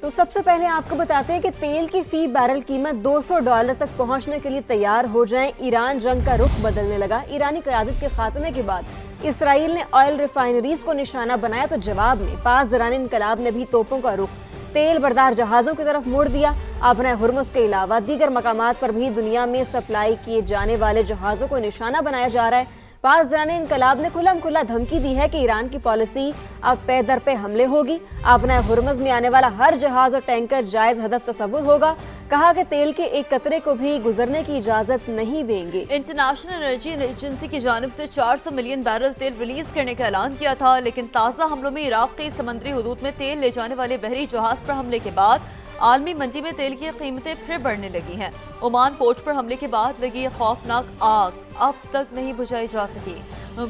تو سب سے پہلے آپ کو بتاتے ہیں کہ تیل کی فی بیرل قیمت $200 تک پہنچنے کے لیے تیار ہو جائیں۔ ایران جنگ کا رخ بدلنے لگا۔ ایرانی قیادت کے خاتمے کے بعد اسرائیل نے آئل ریفائنریز کو نشانہ بنایا تو جواب میں پاس زران انقلاب نے بھی توپوں کا رخ تیل بردار جہازوں کی طرف موڑ دیا۔ آبنہ ہرمز کے علاوہ دیگر مقامات پر بھی دنیا میں سپلائی کیے جانے والے جہازوں کو نشانہ بنایا جا رہا ہے۔ پاس زران انقلاب نے کھلم کھلا دھمکی دی ہے کہ ایران کی پالیسی اب پے در پہ حملے ہوگی۔ آبنہ ہرمز میں آنے والا ہر جہاز اور ٹینکر جائز ہدف تصور ہوگا۔ کہا کہ تیل کے ایک قطرے کو بھی گزرنے کی اجازت نہیں دیں گے۔ انٹرنیشنل انرجی ایجنسی کی جانب سے 400 ملین بیرل تیل ریلیز کرنے کا اعلان کیا تھا، لیکن تازہ حملوں میں عراق کی سمندری حدود میں تیل لے جانے والے بحری جہاز پر حملے کے بعد عالمی منڈی میں تیل کی قیمتیں پھر بڑھنے لگی ہیں۔ عمان پورٹ پر حملے کے بعد لگی خوفناک آگ اب تک نہیں بجھائی جا سکی۔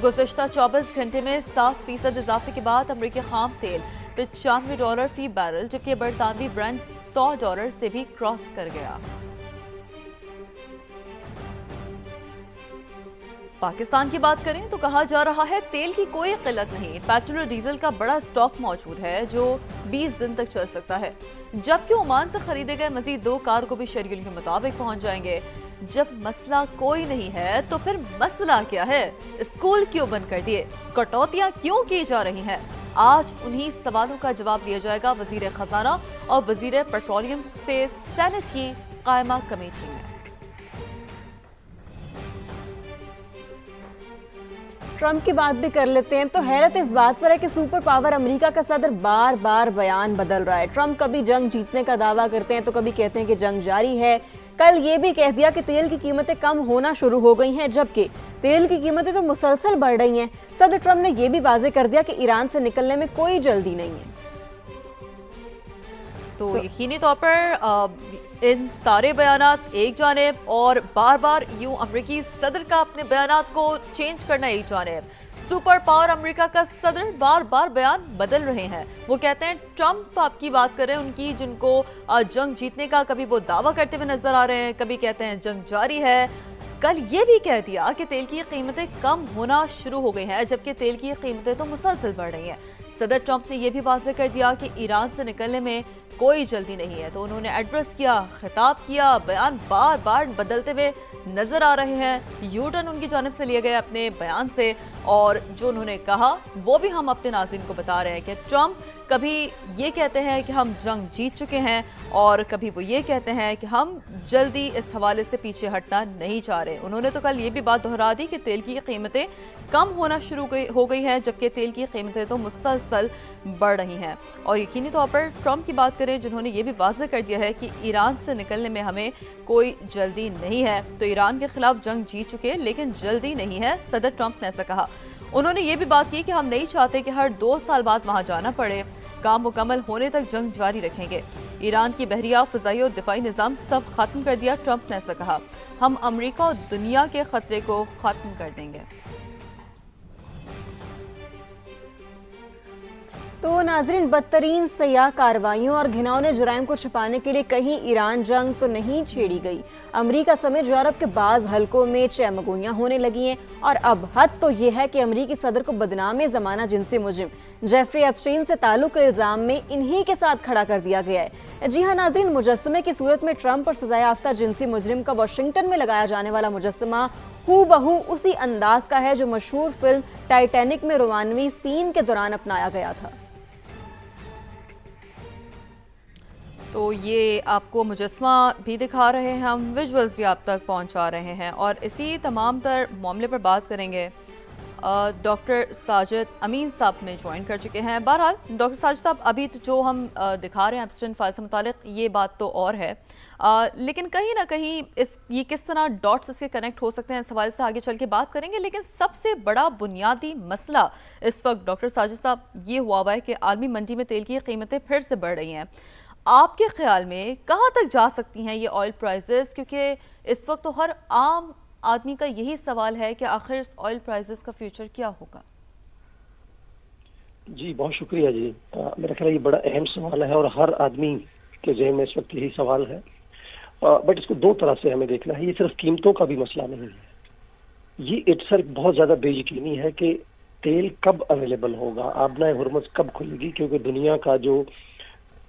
گزشتہ 24 گھنٹے میں 7% اضافے کے بعد امریکی خام تیل $95 فی بیرل جبکہ برطانوی برنٹ $100 سے بھی کراس کر گیا۔ پاکستان کی بات کریں تو کہا جا رہا ہے تیل کی کوئی قلت نہیں، پیٹرول اور ڈیزل کا بڑا سٹاک موجود ہے جو 20 دن تک چل سکتا ہے، جبکہ عمان سے خریدے گئے مزید 2 کارگو بھی شیڈول کے مطابق پہنچ جائیں گے۔ جب مسئلہ کوئی نہیں ہے تو پھر مسئلہ کیا ہے؟ اسکول کیوں بند کر دیے؟ کٹوتیاں کیوں کی جا رہی ہیں؟ آج انہی سوالوں کا جواب لیا جائے گا وزیر خزانہ اور وزیر پیٹرولیم سے سینٹ کی قائمہ کمیٹی میں۔ ٹرمپ کی بات بھی کر لیتے ہیں تو حیرت اس بات پر ہے کہ سپر پاور امریکہ کا صدر بار بار بیان بدل رہا ہے۔ ٹرمپ کبھی جنگ جیتنے کا دعویٰ کرتے ہیں تو کبھی کہتے ہیں کہ جنگ جاری ہے۔ کل یہ بھی کہہ دیا کہ تیل کی قیمتیں کم ہونا شروع ہو گئی ہیں، جبکہ تیل کی قیمتیں تو مسلسل بڑھ رہی ہیں۔ صدر ٹرمپ نے یہ بھی واضح کر دیا کہ ایران سے نکلنے میں کوئی جلدی نہیں ہے۔ تو یقینی طور پر ان سارے بیانات ایک جانب اور بار بار یوں امریکی صدر کا اپنے بیانات کو چینج کرنا ایک جانب، سپر پاور امریکہ کا صدر بار بار بیان بدل رہے ہیں۔ وہ کہتے ہیں ٹرمپ آپ کی بات کر رہے ہیں ان کی، جن کو جنگ جیتنے کا کبھی وہ دعویٰ کرتے ہوئے نظر آ رہے ہیں، کبھی کہتے ہیں جنگ جاری ہے۔ کل یہ بھی کہہ دیا کہ تیل کی قیمتیں کم ہونا شروع ہو گئی ہیں، جبکہ تیل کی قیمتیں تو مسلسل بڑھ رہی ہیں۔ صدر ٹرمپ نے یہ بھی واضح کر دیا کہ ایران سے نکلنے میں کوئی جلدی نہیں ہے، تو انہوں نے ایڈریس کیا، خطاب کیا، بیان بار بار بدلتے ہوئے نظر آ رہے ہیں۔ یو ٹرن ان کی جانب سے لیے گئے اپنے بیان سے، اور جو انہوں نے کہا وہ بھی ہم اپنے ناظرین کو بتا رہے ہیں کہ ٹرمپ کبھی یہ کہتے ہیں کہ ہم جنگ جیت چکے ہیں، اور کبھی وہ یہ کہتے ہیں کہ ہم جلدی اس حوالے سے پیچھے ہٹنا نہیں چاہ رہے۔ انہوں نے تو کل یہ بھی بات دہرا دی کہ تیل کی قیمتیں کم ہونا شروع ہو گئی ہیں، جبکہ تیل کی قیمتیں تو مسلسل بڑھ رہی ہیں۔ اور یقینی طور پر ٹرمپ کی بات کریں جنہوں نے یہ بھی واضح کر دیا ہے کہ ایران سے نکلنے میں ہمیں کوئی جلدی نہیں ہے، تو ایران کے خلاف جنگ جیت چکے لیکن جلدی نہیں ہے، صدر ٹرمپ نے ایسا کہا۔ انہوں نے یہ بھی بات کی کہ ہم نہیں چاہتے کہ ہر 2 سال بعد وہاں جانا پڑے، کام مکمل ہونے تک جنگ جاری رکھیں گے۔ ایران کی بحریہ، فضائی اور دفاعی نظام سب ختم کر دیا، ٹرمپ نے ایسا کہا۔ ہم امریکہ اور دنیا کے خطرے کو ختم کر دیں گے۔ تو ناظرین، بدترین سیاہ کارروائیوں اور گھناؤنے جرائم کو چھپانے کے لیے کہیں ایران جنگ تو نہیں چھیڑی گئی۔ امریکہ سمیت یورپ کے بعض حلقوں میں چہمگوئیاں ہونے لگی ہیں، اور اب حد تو یہ ہے کہ امریکی صدر کو بدنام زمانہ جنسی مجرم جیفری ایپسٹین سے تعلق کے الزام میں انہی کے ساتھ کھڑا کر دیا گیا ہے۔ جی ہاں ناظرین، مجسمے کی صورت میں ٹرمپ اور سزا یافتہ جنسی مجرم کا واشنگٹن میں لگایا جانے والا مجسمہ ہو بہو اسی انداز کا ہے جو مشہور فلم ٹائٹینک میں رومانوی سین کے دوران اپنایا گیا تھا۔ تو یہ آپ کو مجسمہ بھی دکھا رہے ہیں، ہم ویژولز بھی آپ تک پہنچا رہے ہیں، اور اسی تمام تر معاملے پر بات کریں گے۔ ڈاکٹر ساجد امین صاحب میں جوائن کر چکے ہیں۔ بہرحال ڈاکٹر ساجد صاحب، ابھی تو جو ہم دکھا رہے ہیں ایپسٹین فائل سے متعلق یہ بات تو اور ہے، لیکن کہیں نہ کہیں یہ کس طرح ڈاٹس اس کے کنیکٹ ہو سکتے ہیں، اس حوالے سے آگے چل کے بات کریں گے۔ لیکن سب سے بڑا بنیادی مسئلہ اس وقت ڈاکٹر ساجد صاحب یہ ہوا ہے کہ عالمی منڈی میں تیل کی قیمتیں پھر سے بڑھ رہی ہیں۔ آپ کے خیال میں کہاں تک جا سکتی ہیں یہ آئل پرائزز؟ کیونکہ اس وقت تو ہر عام آدمی کا یہی سوال ہے کہ آخر اس آئل پرائزز کا فیوچر کیا ہوگا؟ جی بہت شکریہ جی، میرا خیال یہ بڑا اہم سوال ہے اور ہر آدمی کے ذہن میں اس وقت یہی سوال ہے، بٹ اس کو 2 طرح سے ہمیں دیکھنا ہے۔ یہ صرف قیمتوں کا بھی مسئلہ نہیں ہے، یہ اٹسر بہت زیادہ بے یقینی ہے کہ تیل کب اویلیبل ہوگا، آبنہ ہرمز کب کھلے گی، کیونکہ دنیا کا جو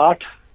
8